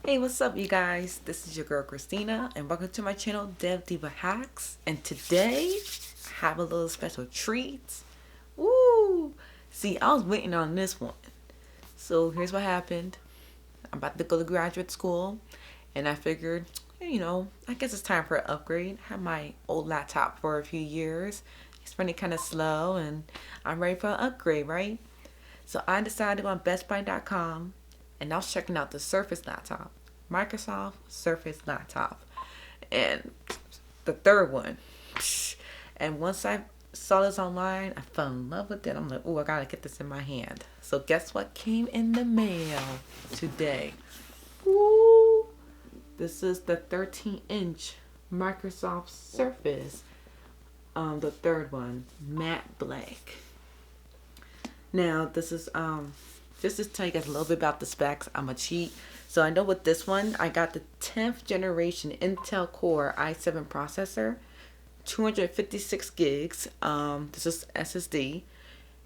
Hey, what's up, you guys? This is your girl Christina, and welcome to my channel, Dev Diva Hacks. And today, I have a little special treat. Woo! See, I was waiting on this one. So here's what happened. I'm about to go to graduate school, and I figured, I guess it's time for an upgrade. I had my old laptop for a few years. It's running kind of slow, and I'm ready for an upgrade, right? So I decided to go on BestBuy.com, and I was checking out the Surface laptop, Microsoft Surface laptop, and the third one. And once I saw this online, I fell in love with it. I'm like, oh, I gotta get this in my hand. So guess what came in the mail today? Woo! This is the 13-inch Microsoft Surface, the third one, matte black. Now this is just to tell you guys a little bit about the specs. I'm a cheat. So I know with this one, I got the 10th generation Intel Core i7 processor, 256 gigs. This is SSD,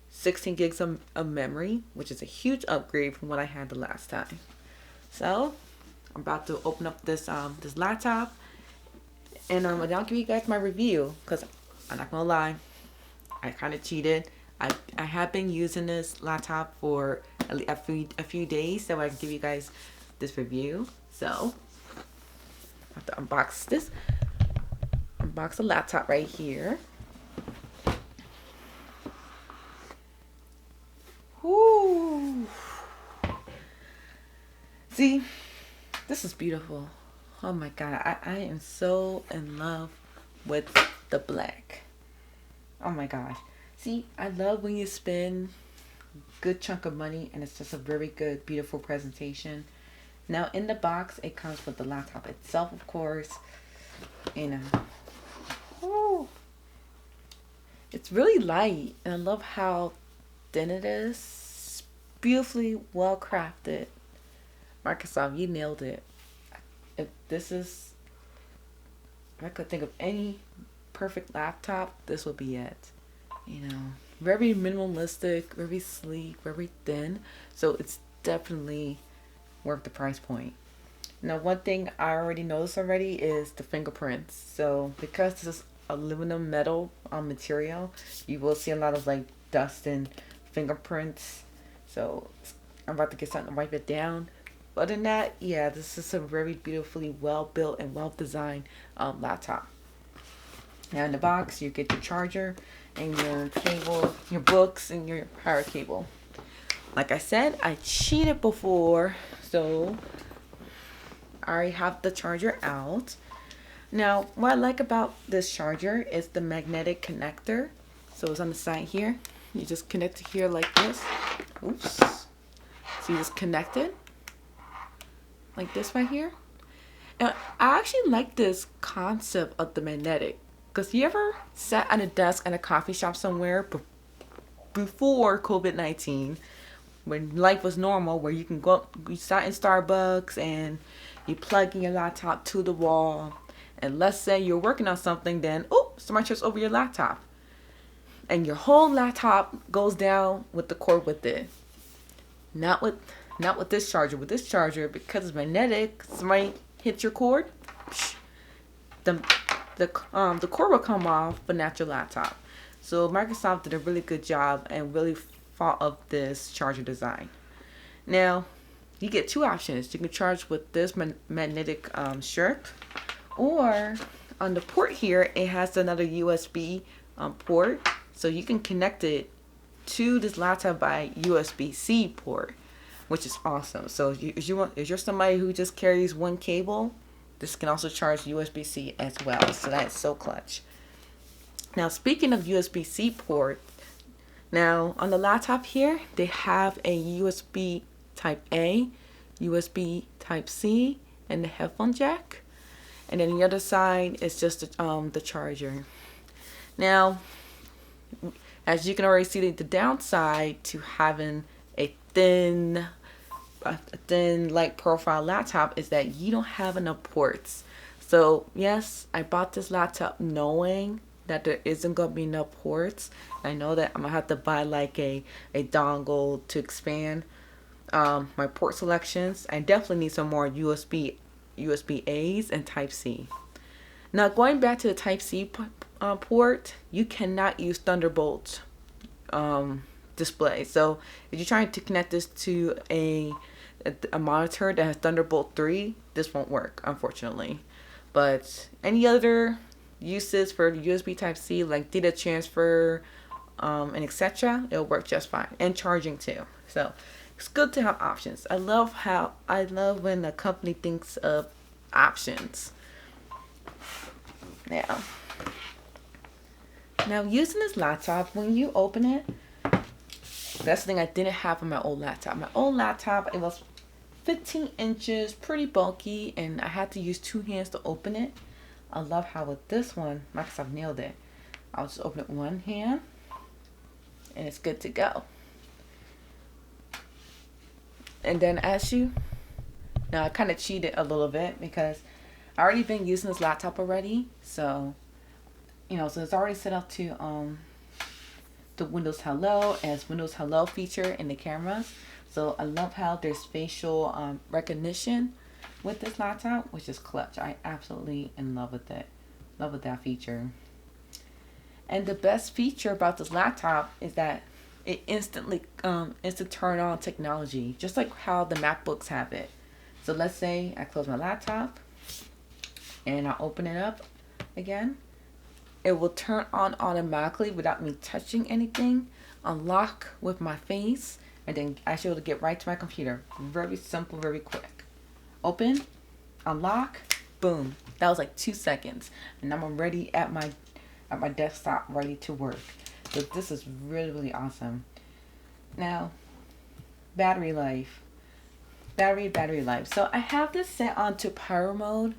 16 gigs of memory, which is a huge upgrade from what I had the last time. So I'm about to open up this laptop, and I'll give you guys my review because I'm not gonna lie, I kind of cheated. I have been using this laptop for a few days, so I can give you guys this review. So I have to unbox the laptop right here. Woo! See, this is beautiful. Oh my god, I am so in love with the black. Oh my gosh. See, I love when you spend a good chunk of money and it's just a very good, beautiful presentation. Now in the box, it comes with the laptop itself, of course. You know, oh, it's really light, and I love how thin it is. Beautifully well crafted. Microsoft, you nailed it. If this is, if I could think of any perfect laptop, this would be it. Very minimalistic, very sleek, very thin. So it's definitely worth the price point. Now, one thing I already noticed already is the fingerprints. So because this is aluminum metal material, you will see a lot of like dust and fingerprints. So I'm about to get something to wipe it down. Other than that, yeah, this is a very beautifully well built and well designed laptop. Now in the box, you get your charger and your cable, your books, and your power cable. Like I said, I cheated before, so I already have the charger out. Now, what I like about this charger is the magnetic connector. So it's on the side here. You just connect it here like this. Oops. So you just connect it like this right here. And I actually like this concept of the magnetic. Because you ever sat at a desk at a coffee shop somewhere before COVID-19, when life was normal, where you can go, you sat in Starbucks and you plug in your laptop to the wall, and let's say you're working on something, then somebody trips over your laptop, and your whole laptop goes down with the cord with it. Not with this charger. With this charger, because it's magnetic, somebody hits your cord, the the cord will come off, but not your laptop. So Microsoft did a really good job and really thought of this charger design. Now, you get two options. You can charge with this magnetic strip, or on the port here, it has another USB port, so you can connect it to this laptop by USB-C port, which is awesome. So if you're somebody who just carries one cable, this can also charge USB-C as well. So that's so clutch. Now, speaking of USB-C port, now on the laptop here, they have a USB Type A, USB Type C, and the headphone jack. And then the other side is just the charger. Now, as you can already see, the downside to having a thin light profile laptop is that you don't have enough ports. So yes, I bought this laptop knowing that there isn't gonna be enough ports. I know that I'm gonna have to buy like a dongle to expand my port selections. I definitely need some more USB A's and Type C. Now going back to the Type C port, you cannot use Thunderbolt display. So if you're trying to connect this to a monitor that has Thunderbolt 3, this won't work, unfortunately. But any other uses for USB Type C, like data transfer and etc., it'll work just fine. And charging too. So it's good to have options. I love when a company thinks of options. Now using this laptop, when you open it, that's the thing I didn't have on my old laptop. My old laptop, it was 15 inches, pretty bulky, and I had to use 2 hands to open it. I love how with this one, Microsoft nailed it. I'll just open it with 1 hand, and it's good to go. And then now I kind of cheated a little bit because I already been using this laptop already, so so it's already set up to the Windows Hello as Windows Hello feature in the cameras. So I love how there's facial recognition with this laptop, which is clutch. I absolutely in love with it. Love with that feature. And the best feature about this laptop is that it instantly instant turn on technology, just like how the MacBooks have it. So let's say I close my laptop and I open it up again. It will turn on automatically without me touching anything, unlock with my face, and then I should be able to get right to my computer. Very simple, very quick. Open, unlock, boom. That was like 2 seconds, and I'm already at my desktop ready to work. So this is really, really awesome. Now, battery life. Battery life. So I have this set on to power mode.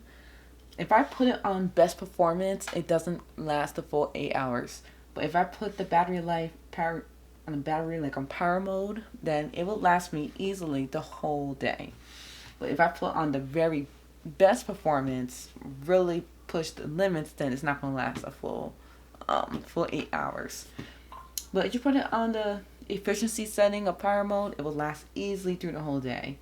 If I put it on best performance, it doesn't last the full 8 hours. But if I put the battery life on power mode, then it will last me easily the whole day. But if I put on the very best performance, really push the limits, then it's not gonna last a full 8 hours. But if you put it on the efficiency setting of power mode, it will last easily through the whole day.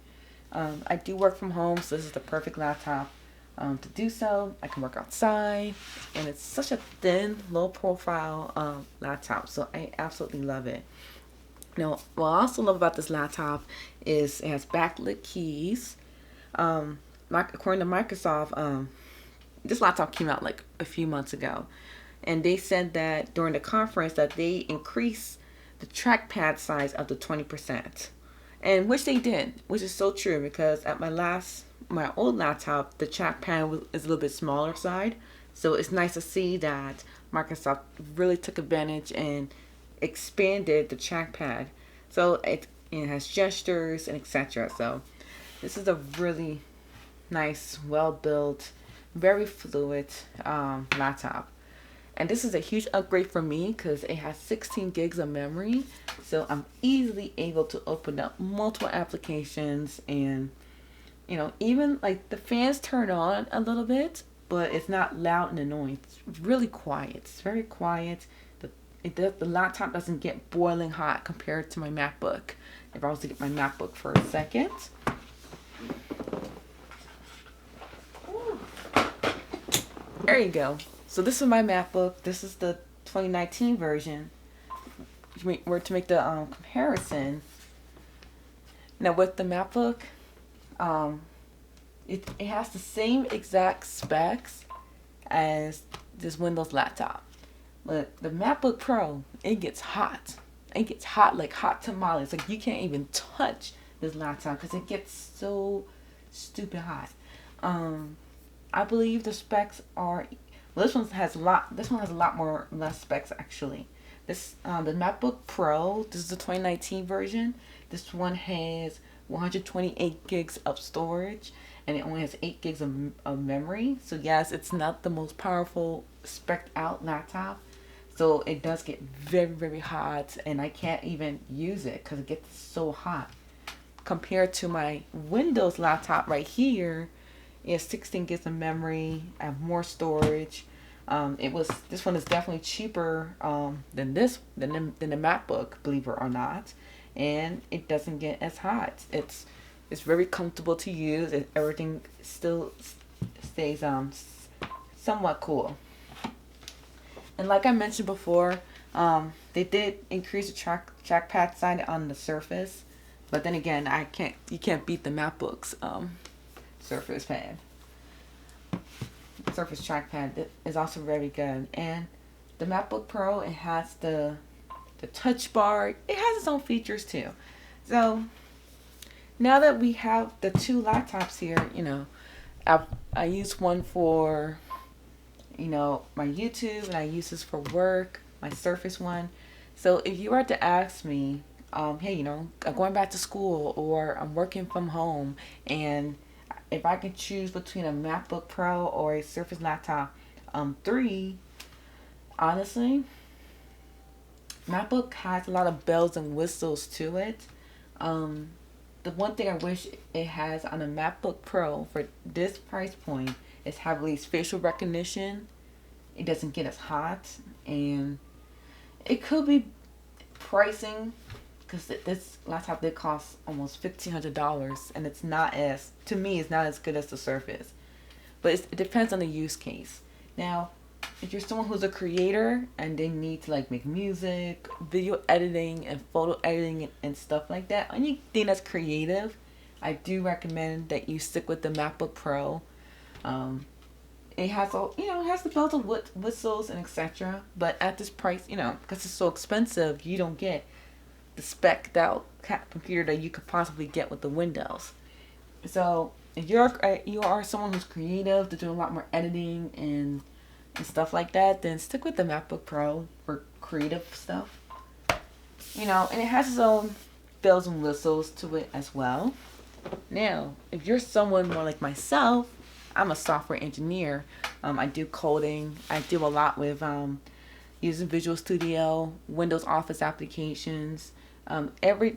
I do work from home, so this is the perfect laptop to do so. I can work outside, and it's such a thin, low profile laptop, so I absolutely love it. Now, what I also love about this laptop is it has backlit keys. According to Microsoft, this laptop came out like a few months ago, and they said that during the conference that they increased the trackpad size up to 20%, and which they did, which is so true because at my old laptop, the trackpad is a little bit smaller side. So it's nice to see that Microsoft really took advantage and expanded the trackpad. So it has gestures and etc. So this is a really nice, well-built, very fluid laptop. And this is a huge upgrade for me because it has 16 gigs of memory. So I'm easily able to open up multiple applications, and even like the fans turn on a little bit, but it's not loud and annoying. It's really quiet. It's very quiet. The laptop doesn't get boiling hot compared to my MacBook. If I was to get my MacBook for a second. There you go. So this is my MacBook. This is the 2019 version. If we were to make the comparison. Now with the MacBook, it has the same exact specs as this Windows laptop. But the MacBook Pro, it gets hot. It gets hot like hot tamales. Like you can't even touch this laptop because it gets so stupid hot. I believe the specs are. Well, this one has a lot more less specs actually. This the MacBook Pro. This is the 2019 version. This one has 128 gigs of storage, and it only has 8 gigs of memory. So yes, it's not the most powerful spec'd out laptop. So it does get very, very hot, and I can't even use it because it gets so hot. Compared to my Windows laptop right here, it has 16 gigs of memory. I have more storage. This one is definitely cheaper than the MacBook, believe it or not. and it doesn't get as hot. It's very comfortable to use. Everything still stays somewhat cool. And like I mentioned before, they did increase the trackpad size on the Surface, but then again, you can't beat the MacBook's Surface pad. Surface trackpad is also very good, and the MacBook Pro, it has the touch bar. It has its own features too. So now that we have the two laptops here, I use one for my YouTube, and I use this for work, my Surface one. So if you were to ask me, hey, I'm going back to school or I'm working from home, and if I can choose between a MacBook Pro or a Surface Laptop 3, honestly, MacBook has a lot of bells and whistles to it. The one thing I wish it has on a MacBook Pro for this price point is have at least facial recognition. It doesn't get as hot, and it could be pricing, because this laptop did cost almost $1,500, and it's not as, to me, it's not as good as the Surface. But it depends on the use case. Now, if you're someone who's a creator and they need to like make music, video editing, and photo editing and stuff like that, anything that's creative, I do recommend that you stick with the MacBook Pro. It has all, it has the bells and whistles and etc. But at this price, because it's so expensive, you don't get the specced out computer that you could possibly get with the Windows. So if you are someone who's creative, to do a lot more editing and stuff like that, then stick with the MacBook Pro for creative stuff. And it has its own bells and whistles to it as well. Now, if you're someone more like myself, I'm a software engineer. I do coding. I do a lot with using Visual Studio, Windows Office applications, every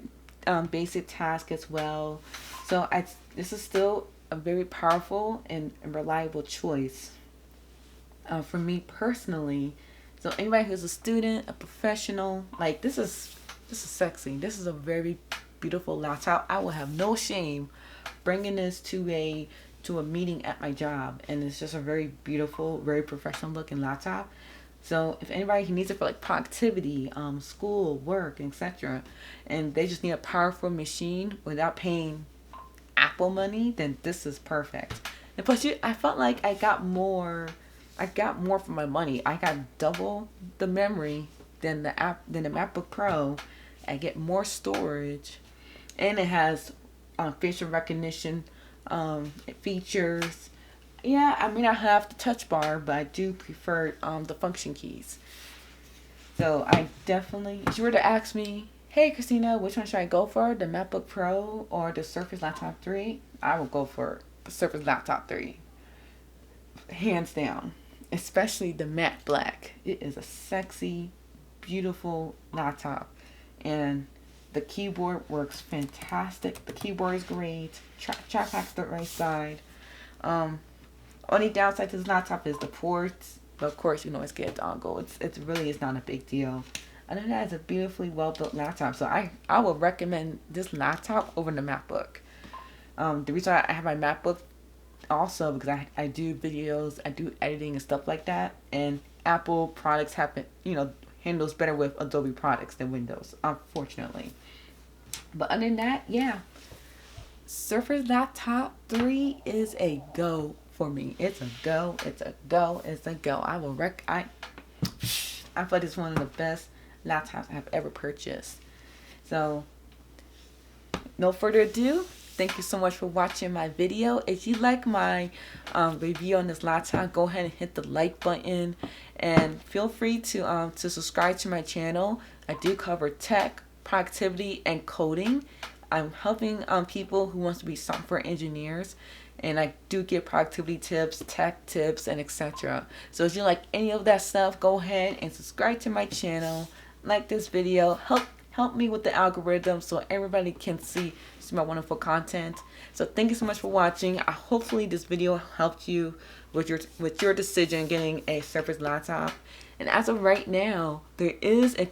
basic task as well. So this is still a very powerful and reliable choice for me personally. So anybody who's a student, a professional, like this is sexy. This is a very beautiful laptop. I will have no shame bringing this to a meeting at my job, and it's just a very beautiful, very professional looking laptop. So if anybody who needs it for like productivity, school, work, etc., and they just need a powerful machine without paying Apple money, then this is perfect. And plus, I felt like I got more for my money. I got double the memory than the MacBook Pro. I get more storage, and it has facial recognition features. Yeah, I mean, I have the touch bar, but I do prefer the function keys. So I definitely, if you were to ask me, hey Christina, which one should I go for, the MacBook Pro or the Surface Laptop 3? I will go for the Surface Laptop 3, hands down. Especially the matte black. It is a sexy, beautiful laptop, and the keyboard works fantastic. The keyboard is great. Trackpad's the right side. Only downside to this laptop is the ports, but of course you can always get a dongle. It really is not a big deal. And then that is a beautifully well built laptop. So I would recommend this laptop over the MacBook. The reason I have my MacBook also because I do videos, I do editing and stuff like that, and Apple products handles better with Adobe products than Windows, unfortunately. But other than that, yeah, Surface Laptop 3 is a go for me. It's a go. It's a go. It's a go. I feel like it's one of the best laptops I've ever purchased. So, no further ado. Thank you so much for watching my video. If you like my review on this laptop, go ahead and hit the like button, and feel free to subscribe to my channel. I do cover tech, productivity, and coding. I'm helping people who wants to be software engineers, and I do give productivity tips, tech tips, and etc. So if you like any of that stuff, go ahead and subscribe to my channel, like this video, help me with the algorithm so everybody can see my wonderful content. So thank you so much for watching. Hopefully this video helped you with your decision getting a Surface laptop. And as of right now, there is a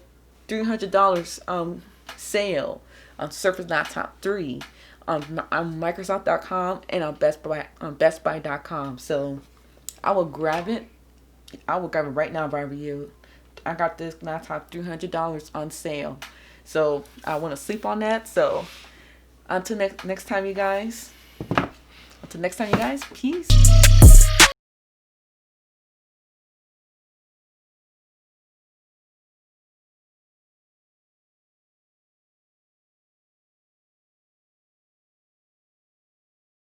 $300 sale. on Surface Laptop 3, on Microsoft.com, and on BestBuy.com. So I will grab it. I will grab it right now if I were you. I got this laptop $300 on sale. So I want to sleep on that. So until next time, you guys. Until next time, you guys. Peace.